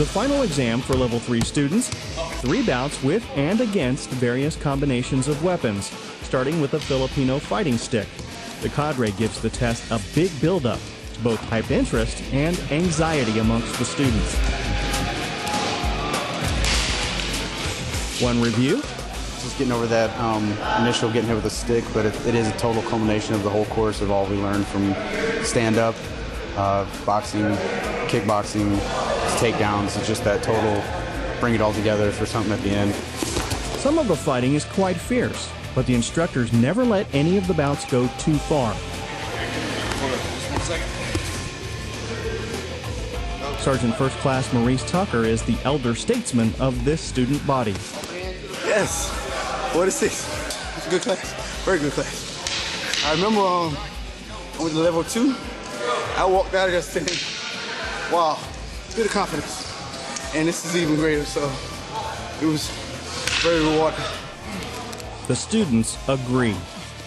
The final exam for Level 3 students, 3 bouts with and against various combinations of weapons, starting with a Filipino fighting stick. The cadre gives the test a big build-up to both hype interest and anxiety amongst the students. One review. Just getting over that initial getting hit with a stick, but it is a total culmination of the whole course of all we learned from stand-up, boxing, kickboxing, takedowns. It's just that total bring it all together for something at the end. Some of the fighting is quite fierce, but the instructors never let any of the bouts go too far. Sergeant First Class Maurice Tucker is the elder statesman of this student body. Yes. What is this? It's a good class. Very good class. I remember I went to level 2. I walked out of there saying, wow, bit of confidence. And this is even greater, so it was very rewarding. The students agree.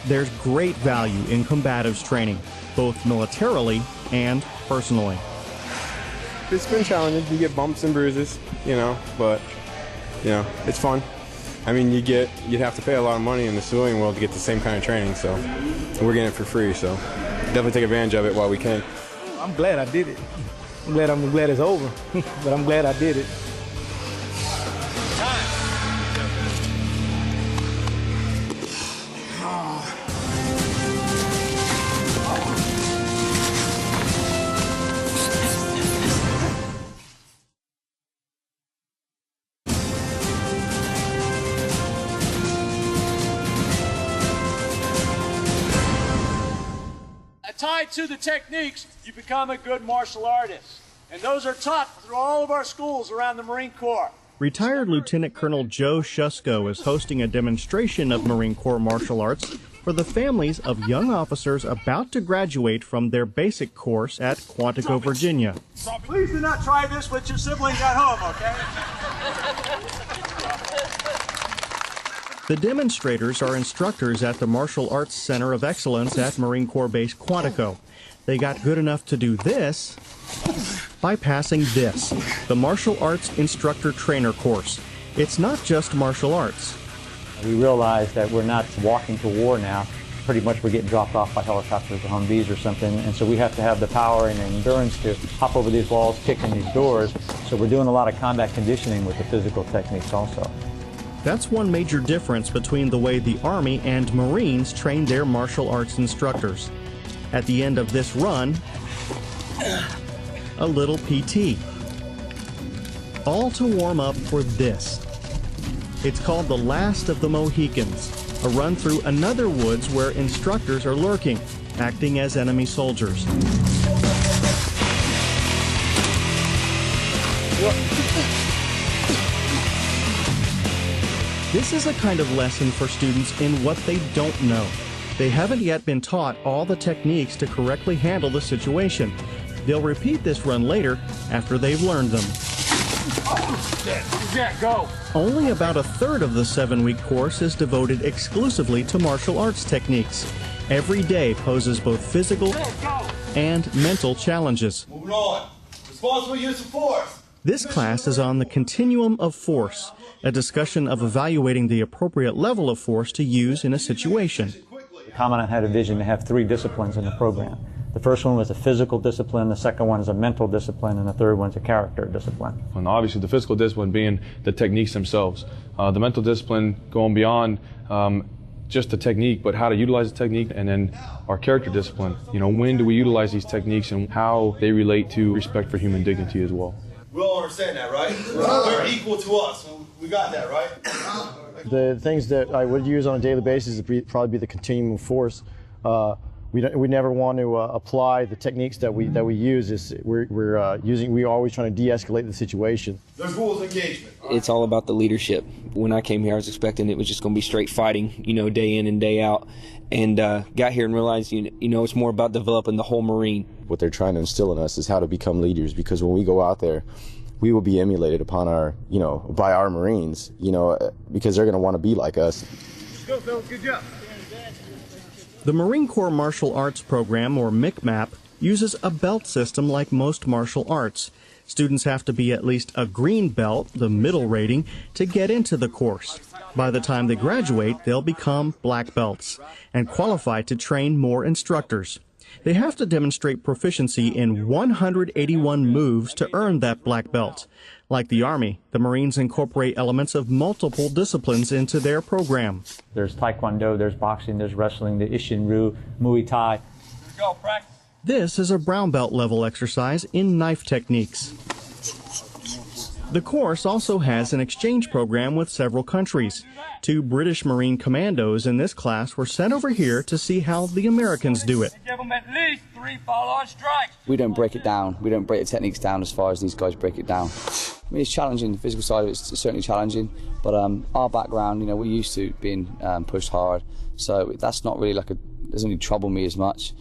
There's great value in combatives training, both militarily and personally. It's been challenging. You get bumps and bruises, but, it's fun. I mean, you'd have to pay a lot of money in the civilian world to get the same kind of training, so we're getting it for free, so definitely take advantage of it while we can. I'm glad I did it. I'm glad it's over, but I'm glad I did it. Tied to the techniques, you become a good martial artist. And those are taught through all of our schools around the Marine Corps. Retired Lieutenant Colonel Joe Shusko is hosting a demonstration of Marine Corps martial arts for the families of young officers about to graduate from their basic course at Quantico, Virginia. Please do not try this with your siblings at home, okay? The demonstrators are instructors at the Martial Arts Center of Excellence at Marine Corps Base Quantico. They got good enough to do this by passing this, the Martial Arts Instructor Trainer course. It's not just martial arts. We realize that we're not walking to war now. Pretty much we're getting dropped off by helicopters or Humvees or something, and so we have to have the power and endurance to hop over these walls, kick in these doors. So we're doing a lot of combat conditioning with the physical techniques also. That's one major difference between the way the Army and Marines train their martial arts instructors. At the end of this run, a little PT. All to warm up for this. It's called the Last of the Mohicans, a run through another woods where instructors are lurking, acting as enemy soldiers. This is a kind of lesson for students in what they don't know. They haven't yet been taught all the techniques to correctly handle the situation. They'll repeat this run later after they've learned them. Go. Only about a third of the 7-week course is devoted exclusively to martial arts techniques. Every day poses both physical and mental challenges. Moving on. Responsible use of force. This class is on the continuum of force, a discussion of evaluating the appropriate level of force to use in a situation. The Commandant had a vision to have 3 disciplines in the program. The first one was a physical discipline, the second one is a mental discipline, and the third one's a character discipline. And obviously the physical discipline being the techniques themselves. The mental discipline going beyond just the technique, but how to utilize the technique, and then our character discipline. When do we utilize these techniques and how they relate to respect for human dignity as well. We all understand that, right? They're equal to us. We got that, right? The things that I would use on a daily basis would probably be the continuum of force. We never want to apply the techniques that we use. We're always trying to de-escalate the situation. There's rules of engagement. It's all about the leadership. When I came here, I was expecting it was just going to be straight fighting, day in and day out, and got here and realized, it's more about developing the whole Marine. What they're trying to instill in us is how to become leaders, because when we go out there, we will be emulated upon by our Marines, because they're going to want to be like us. Go, Phil. Good job. The Marine Corps Martial Arts Program, or MCMAP, uses a belt system like most martial arts. Students have to be at least a green belt, the middle rating, to get into the course. By the time they graduate, they'll become black belts and qualify to train more instructors. They have to demonstrate proficiency in 181 moves to earn that black belt. Like the Army, the Marines incorporate elements of multiple disciplines into their program. There's Taekwondo, there's boxing, there's wrestling, the Ishinryu, Muay Thai. Go, practice. This is a brown belt level exercise in knife techniques. The course also has an exchange program with several countries. 2 British Marine commandos in this class were sent over here to see how the Americans do it. Give them at least 3 follow-on strikes. We don't break it down. We don't break the techniques down as far as these guys break it down. I mean, it's challenging. The physical side of it's certainly challenging. But our background, you know, we're used to being pushed hard. So that's not really doesn't really trouble me as much.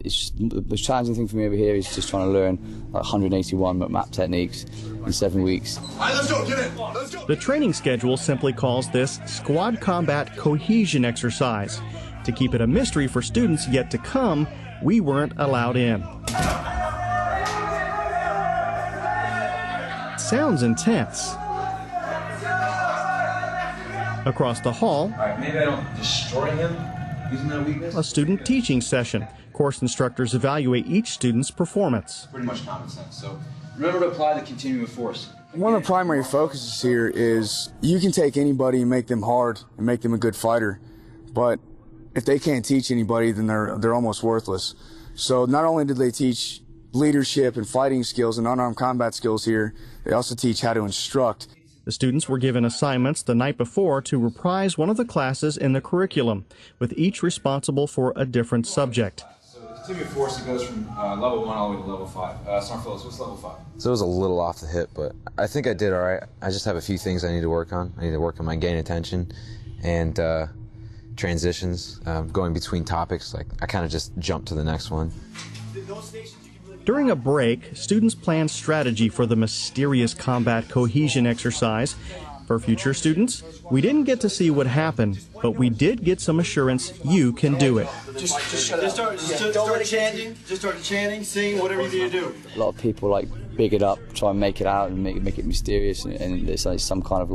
It's just, the challenging thing for me over here is just trying to learn 181 map techniques in 7 weeks. All right, let's go, get in. Let's go. The training schedule simply calls this Squad Combat Cohesion Exercise. To keep it a mystery for students yet to come, we weren't allowed in. Sounds intense. Across the hall, all right, maybe I don't destroy him using that weakness. A student teaching session. Course instructors evaluate each student's performance. Pretty much common sense. So remember to apply the continuum of force. One of the primary focuses here is you can take anybody and make them hard and make them a good fighter, but if they can't teach anybody, then they're almost worthless. So not only did they teach leadership and fighting skills and unarmed combat skills here, they also teach how to instruct. The students were given assignments the night before to reprise one of the classes in the curriculum, with each responsible for a different subject. So the continuum of force, it goes from level 1 all the way to level 5. Smart fellows, what's level 5? So it was a little off the hip, but I think I did all right. I just have a few things I need to work on. I need to work on my gain attention and transitions, going between topics. Like I kind of just jumped to the next one. During a break, students planned strategy for the mysterious combat cohesion exercise. For future students, we didn't get to see what happened, but we did get some assurance you can do it. Just start chanting, sing, whatever you need to do. A lot of people big it up, try and make it out and make it mysterious, and it's like some kind of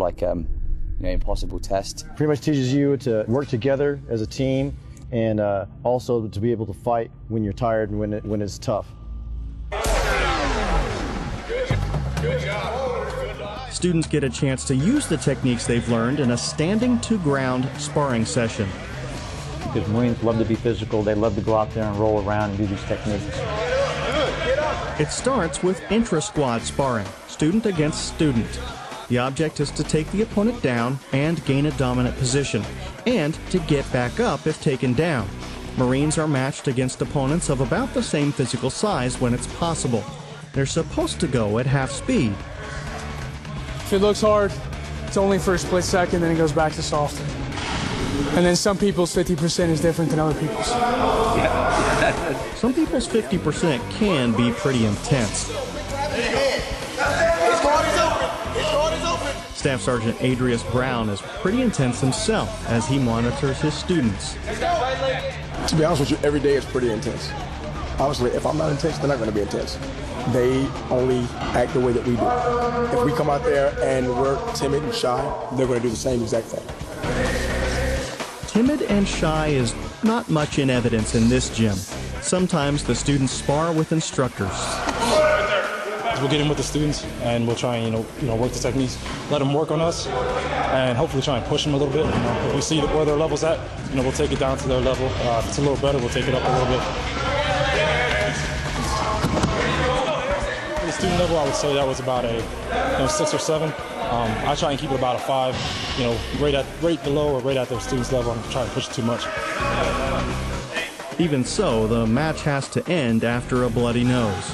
impossible test. Pretty much teaches you to work together as a team, and also to be able to fight when you're tired and when it's tough. Students get a chance to use the techniques they've learned in a standing-to-ground sparring session. Because Marines love to be physical, they love to go out there and roll around and do these techniques. It starts with intra-squad sparring, student against student. The object is to take the opponent down and gain a dominant position, and to get back up if taken down. Marines are matched against opponents of about the same physical size when it's possible. They're supposed to go at half speed. If it looks hard, it's only for a split second, then it goes back to soft. And then some people's 50% is different than other people's. Some people's 50% can be pretty intense. Staff Sergeant Adrius Brown is pretty intense himself as he monitors his students. To be honest with you, every day is pretty intense. Honestly, if I'm not intense, they're not going to be intense. They only act the way that we do. If we come out there and we're timid and shy, they're going to do the same exact thing. Timid and shy is not much in evidence in this gym. Sometimes the students spar with instructors. We'll get in with the students and we'll try and work the techniques, let them work on us, and hopefully try and push them a little bit. If we see where their level's at, we'll take it down to their level. If it's a little better, we'll take it up a little bit. At the student level, I would say that was about a 6 or 7. I try and keep it about a 5. Right below or right at their students' level. I'm trying to push it too much. Even so, the match has to end after a bloody nose.